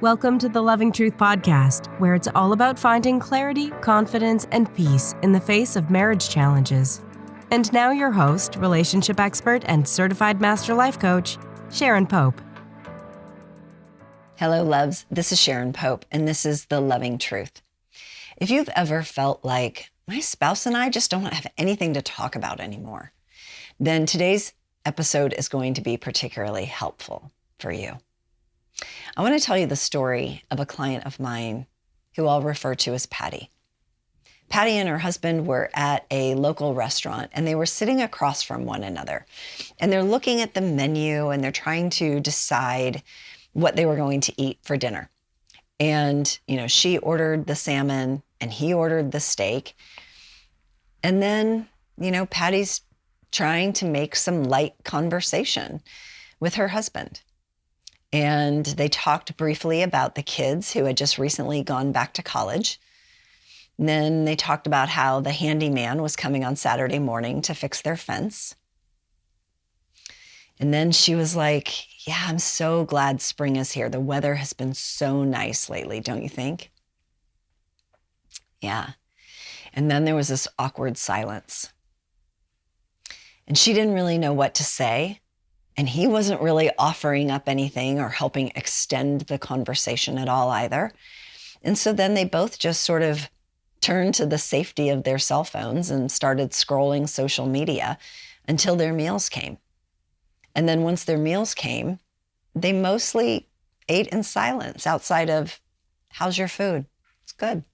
Welcome to the Loving Truth Podcast, where it's all about finding clarity, confidence, and peace in the face of marriage challenges. And now your host, relationship expert, and certified master life coach, Sharon Pope. Hello, loves. This is Sharon Pope, and this is The Loving Truth. If you've ever felt like, my spouse and I just don't have anything to talk about anymore, then today's episode is going to be particularly helpful for you. I want to tell you the story of a client of mine who I'll refer to as Patty. Patty and her husband were at a local restaurant and they were sitting across from one another. And they're looking at the menu and they're trying to decide what they were going to eat for dinner. And, she ordered the salmon and he ordered the steak. And then, Patty's trying to make some light conversation with her husband. And they talked briefly about the kids who had just recently gone back to college. And then they talked about how the handyman was coming on Saturday morning to fix their fence. And then she was like, yeah, I'm so glad spring is here. The weather has been so nice lately, don't you think? Yeah. And then there was this awkward silence. And she didn't really know what to say. And he wasn't really offering up anything or helping extend the conversation at all either. And so then they both just sort of turned to the safety of their cell phones and started scrolling social media until their meals came. And then once their meals came, they mostly ate in silence outside of, how's your food? It's good.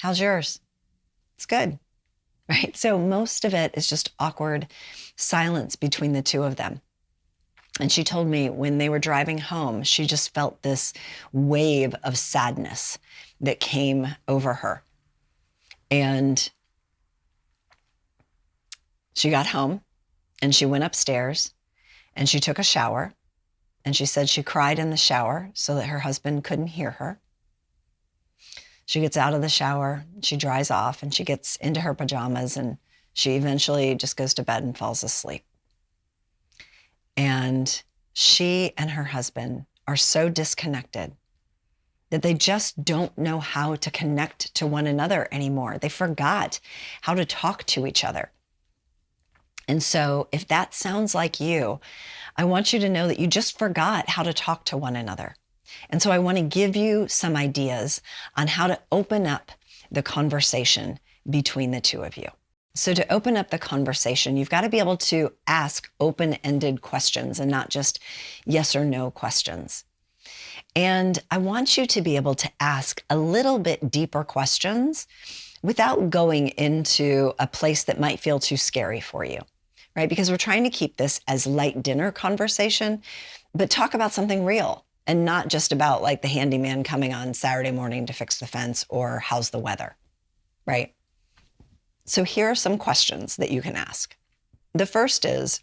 How's yours? It's good. Right? So most of it is just awkward silence between the two of them. And she told me when they were driving home, she just felt this wave of sadness that came over her. And she got home and she went upstairs and she took a shower. And she said she cried in the shower so that her husband couldn't hear her. She gets out of the shower, she dries off, and she gets into her pajamas, and she eventually just goes to bed and falls asleep. And she and her husband are so disconnected that they just don't know how to connect to one another anymore. They forgot how to talk to each other. And so if that sounds like you, I want you to know that you just forgot how to talk to one another. And so I want to give you some ideas on how to open up the conversation between the two of you. So to open up the conversation, you've got to be able to ask open-ended questions and not just yes or no questions. And I want you to be able to ask a little bit deeper questions without going into a place that might feel too scary for you, right? Because we're trying to keep this as light dinner conversation, but talk about something real. And not just about like the handyman coming on Saturday morning to fix the fence or how's the weather, right? So here are some questions that you can ask. The first is,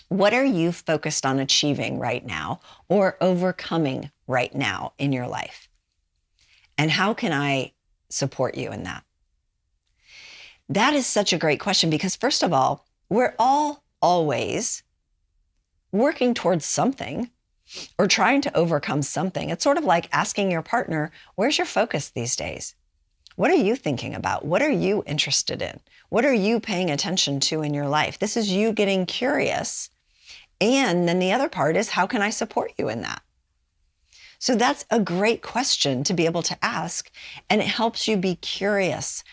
what are you focused on achieving right now or overcoming right now in your life? And how can I support you in that? That is such a great question because first of all, we're all always working towards something or trying to overcome something. It's sort of like asking your partner, where's your focus these days? What are you thinking about? What are you interested in? What are you paying attention to in your life? This is you getting curious. And then the other part is, how can I support you in that? So that's a great question to be able to ask. And it helps you be curious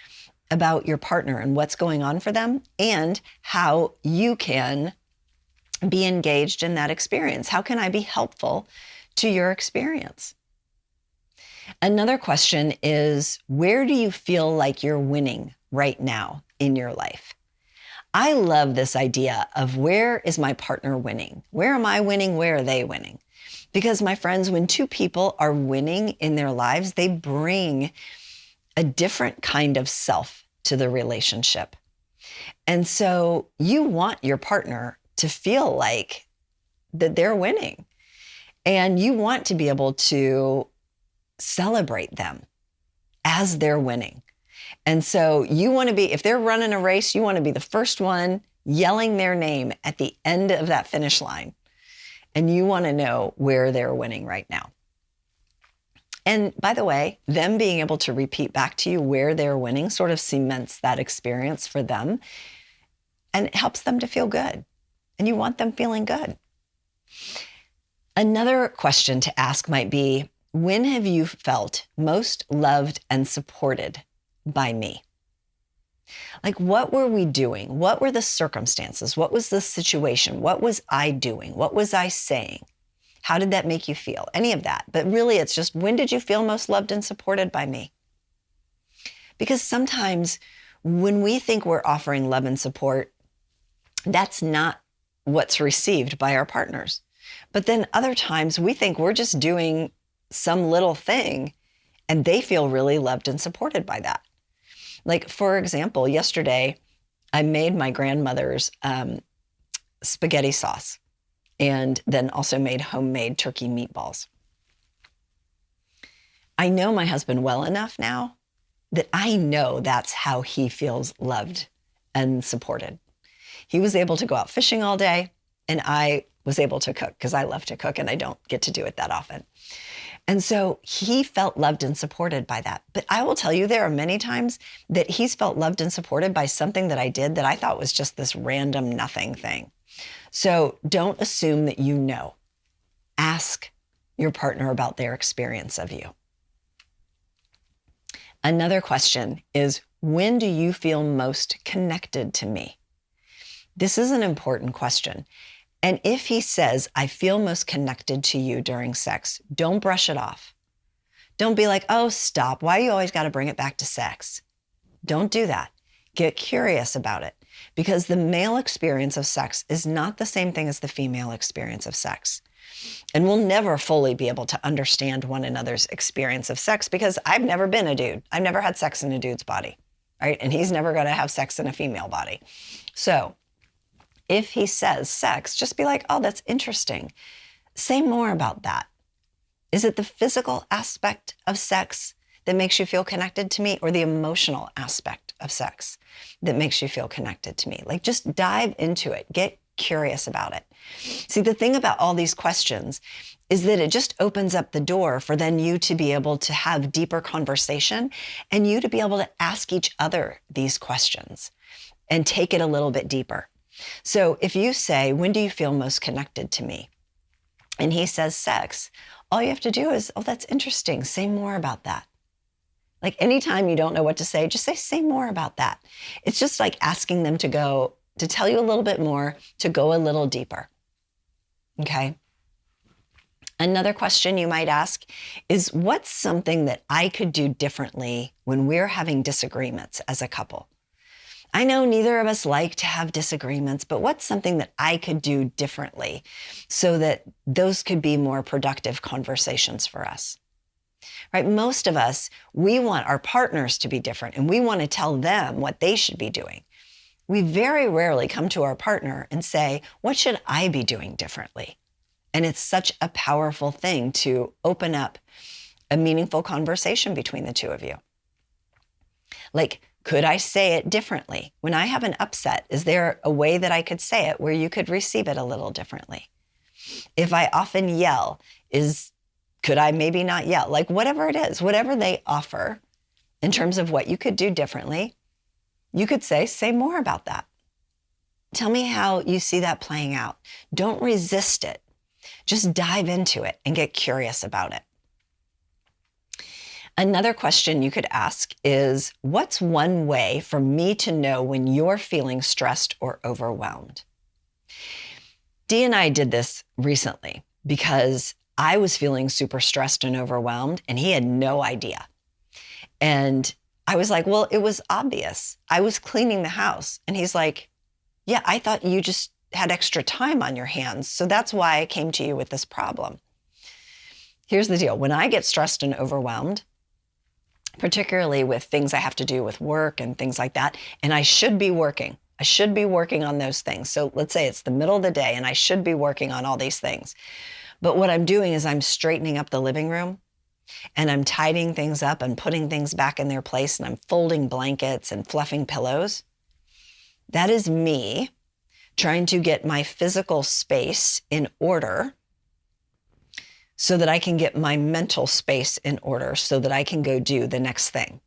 about your partner and what's going on for them and how you can be engaged in that experience. How can I be helpful to your experience? Another question is, where do you feel like you're winning right now in your life? I love this idea of where is my partner winning? Where am I winning? Where are they winning? Because my friends, when two people are winning in their lives, they bring a different kind of self to the relationship. And so you want your partner to feel like that they're winning. And you want to be able to celebrate them as they're winning. And so you want to be, if they're running a race, you want to be the first one yelling their name at the end of that finish line. And you want to know where they're winning right now. And by the way, them being able to repeat back to you where they're winning sort of cements that experience for them, and it helps them to feel good. And you want them feeling good. Another question to ask might be, when have you felt most loved and supported by me? Like, what were we doing? What were the circumstances? What was the situation? What was I doing? What was I saying? How did that make you feel? Any of that. But really, it's just, when did you feel most loved and supported by me? Because sometimes when we think we're offering love and support, that's not what's received by our partners. But then other times we think we're just doing some little thing and they feel really loved and supported by that. Like, for example, yesterday I made my grandmother's spaghetti sauce, and then also made homemade turkey meatballs. I know my husband well enough now that I know that's how he feels loved and supported. He was able to go out fishing all day, and I was able to cook because I love to cook and I don't get to do it that often. And so he felt loved and supported by that. But I will tell you, there are many times that he's felt loved and supported by something that I did that I thought was just this random nothing thing. So don't assume that you know. Ask your partner about their experience of you. Another question is, when do you feel most connected to me? This is an important question. And if he says, I feel most connected to you during sex, don't brush it off. Don't be like, oh, stop. Why do you always got to bring it back to sex? Don't do that. Get curious about it, because the male experience of sex is not the same thing as the female experience of sex. And we'll never fully be able to understand one another's experience of sex, because I've never been a dude. I've never had sex in a dude's body, right? And he's never going to have sex in a female body. So if he says sex, just be like, oh, that's interesting. Say more about that. Is it the physical aspect of sex that makes you feel connected to me, or the emotional aspect of sex that makes you feel connected to me? Like, just dive into it. Get curious about it. See, the thing about all these questions is that it just opens up the door for then you to be able to have deeper conversation, and you to be able to ask each other these questions and take it a little bit deeper. So if you say, when do you feel most connected to me? And he says sex, all you have to do is, oh, that's interesting. Say more about that. Like, anytime you don't know what to say more about that. It's just like asking them to tell you a little bit more, to go a little deeper. Okay. Another question you might ask is, what's something that I could do differently when we're having disagreements as a couple? I know neither of us like to have disagreements, but what's something that I could do differently so that those could be more productive conversations for us? Right? Most of us, we want our partners to be different, and we want to tell them what they should be doing. We very rarely come to our partner and say, what should I be doing differently? And it's such a powerful thing to open up a meaningful conversation between the two of you. Like, could I say it differently? When I have an upset, is there a way that I could say it where you could receive it a little differently? If I often yell, could I maybe not yell? Like, whatever it is, whatever they offer in terms of what you could do differently, you could say more about that. Tell me how you see that playing out. Don't resist it. Just dive into it and get curious about it. Another question you could ask is, what's one way for me to know when you're feeling stressed or overwhelmed? Dee and I did this recently because I was feeling super stressed and overwhelmed, and he had no idea. And I was like, well, it was obvious. I was cleaning the house. And he's like, yeah, I thought you just had extra time on your hands, so that's why I came to you with this problem. Here's the deal. When I get stressed and overwhelmed, particularly with things I have to do with work and things like that, and I should be working on those things. So let's say it's the middle of the day and I should be working on all these things. But what I'm doing is I'm straightening up the living room, and I'm tidying things up and putting things back in their place, and I'm folding blankets and fluffing pillows. That is me trying to get my physical space in order so that I can get my mental space in order so that I can go do the next thing.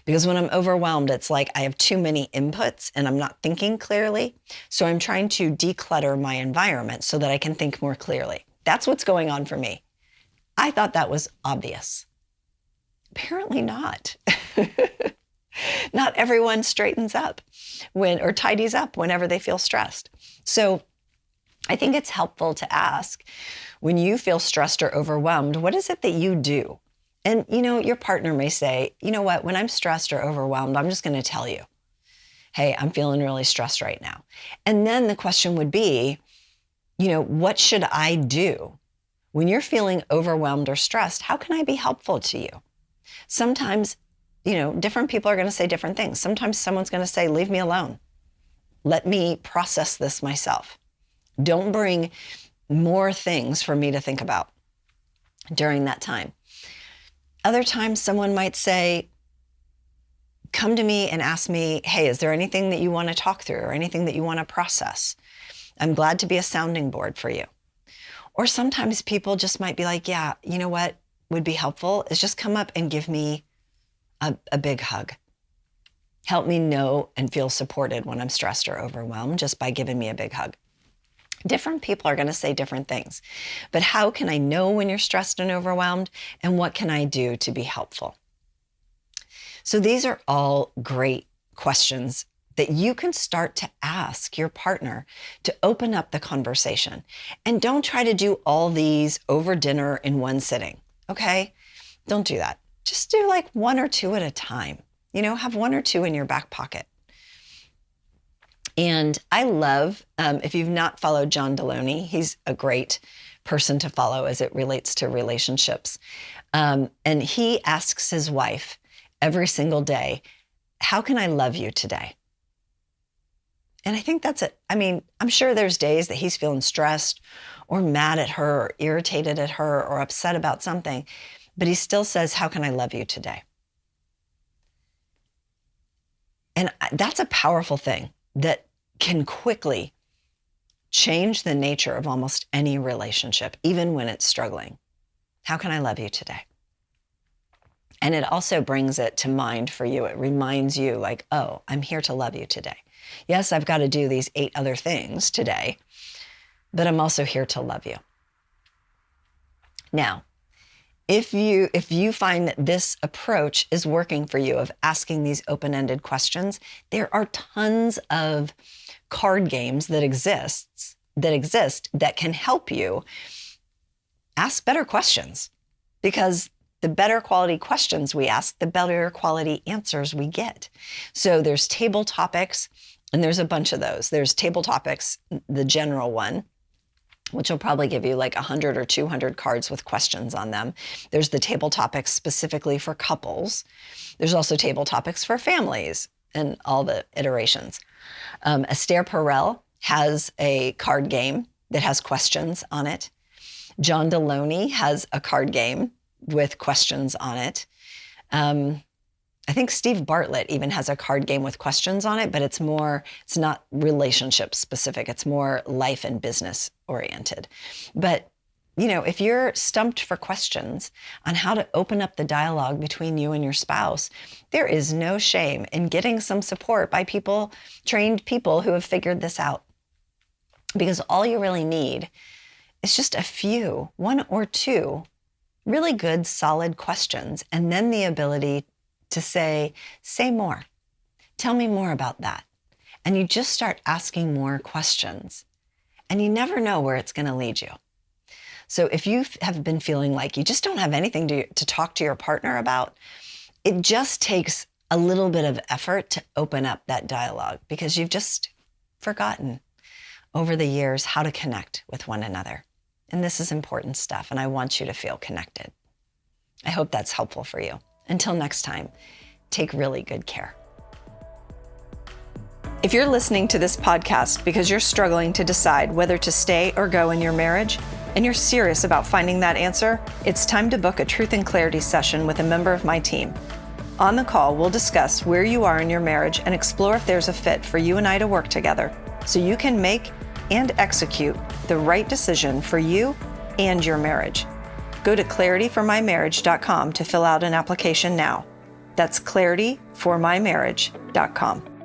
Because when I'm overwhelmed, it's like I have too many inputs and I'm not thinking clearly. So I'm trying to declutter my environment so that I can think more clearly. That's what's going on for me. I thought that was obvious. Apparently not. Not everyone straightens up or tidies up whenever they feel stressed. So I think it's helpful to ask, when you feel stressed or overwhelmed, what is it that you do? And, your partner may say, you know what, when I'm stressed or overwhelmed, I'm just going to tell you, hey, I'm feeling really stressed right now. And then the question would be, what should I do? When you're feeling overwhelmed or stressed, how can I be helpful to you? Sometimes, different people are going to say different things. Sometimes someone's going to say, leave me alone. Let me process this myself. Don't bring more things for me to think about during that time. Other times someone might say, come to me and ask me, hey, is there anything that you want to talk through or anything that you want to process? I'm glad to be a sounding board for you. Or sometimes people just might be like, yeah, you know what would be helpful is just come up and give me a big hug. Help me know and feel supported when I'm stressed or overwhelmed just by giving me a big hug. Different people are going to say different things, but how can I know when you're stressed and overwhelmed, and what can I do to be helpful? So these are all great questions that you can start to ask your partner to open up the conversation. And don't try to do all these over dinner in one sitting, okay? Don't do that. Just do like one or two at a time. Have one or two in your back pocket. And I love, if you've not followed John Deloney, he's a great person to follow as it relates to relationships. And he asks his wife every single day, how can I love you today? And I think that's it. I'm sure there's days that he's feeling stressed or mad at her or irritated at her or upset about something, but he still says, how can I love you today? And that's a powerful thing that can quickly change the nature of almost any relationship, even when it's struggling. How can I love you today? And it also brings it to mind for you. It reminds you like, oh, I'm here to love you today. Yes, I've got to do these 8 other things today, but I'm also here to love you. Now, if you find that this approach is working for you of asking these open-ended questions, there are tons of card games that exist that can help you ask better questions, because the better quality questions we ask, the better quality answers we get. So there's table topics, and there's a bunch of those. There's table topics, the general one, which will probably give you like 100 or 200 cards with questions on them. There's the table topics specifically for couples. There's also table topics for families and all the iterations. Esther Perel has a card game that has questions on it. John Deloney has a card game with questions on it. I think Steve Bartlett even has a card game with questions on it, but it's not relationship specific. It's more life and business oriented. But, if you're stumped for questions on how to open up the dialogue between you and your spouse, there is no shame in getting some support by trained people who have figured this out. Because all you really need is just one or two really good, solid questions, and then the ability to say more. Tell me more about that. And you just start asking more questions, and you never know where it's going to lead you. So if you have been feeling like you just don't have anything to talk to your partner about, it just takes a little bit of effort to open up that dialogue, because you've just forgotten over the years how to connect with one another. And this is important stuff, and I want you to feel connected. I hope that's helpful for you. Until next time, take really good care. If you're listening to this podcast because you're struggling to decide whether to stay or go in your marriage, and you're serious about finding that answer, it's time to book a Truth and Clarity session with a member of my team. On the call, we'll discuss where you are in your marriage and explore if there's a fit for you and I to work together, so you can make and execute the right decision for you and your marriage. Go to clarityformymarriage.com to fill out an application now. That's clarityformymarriage.com.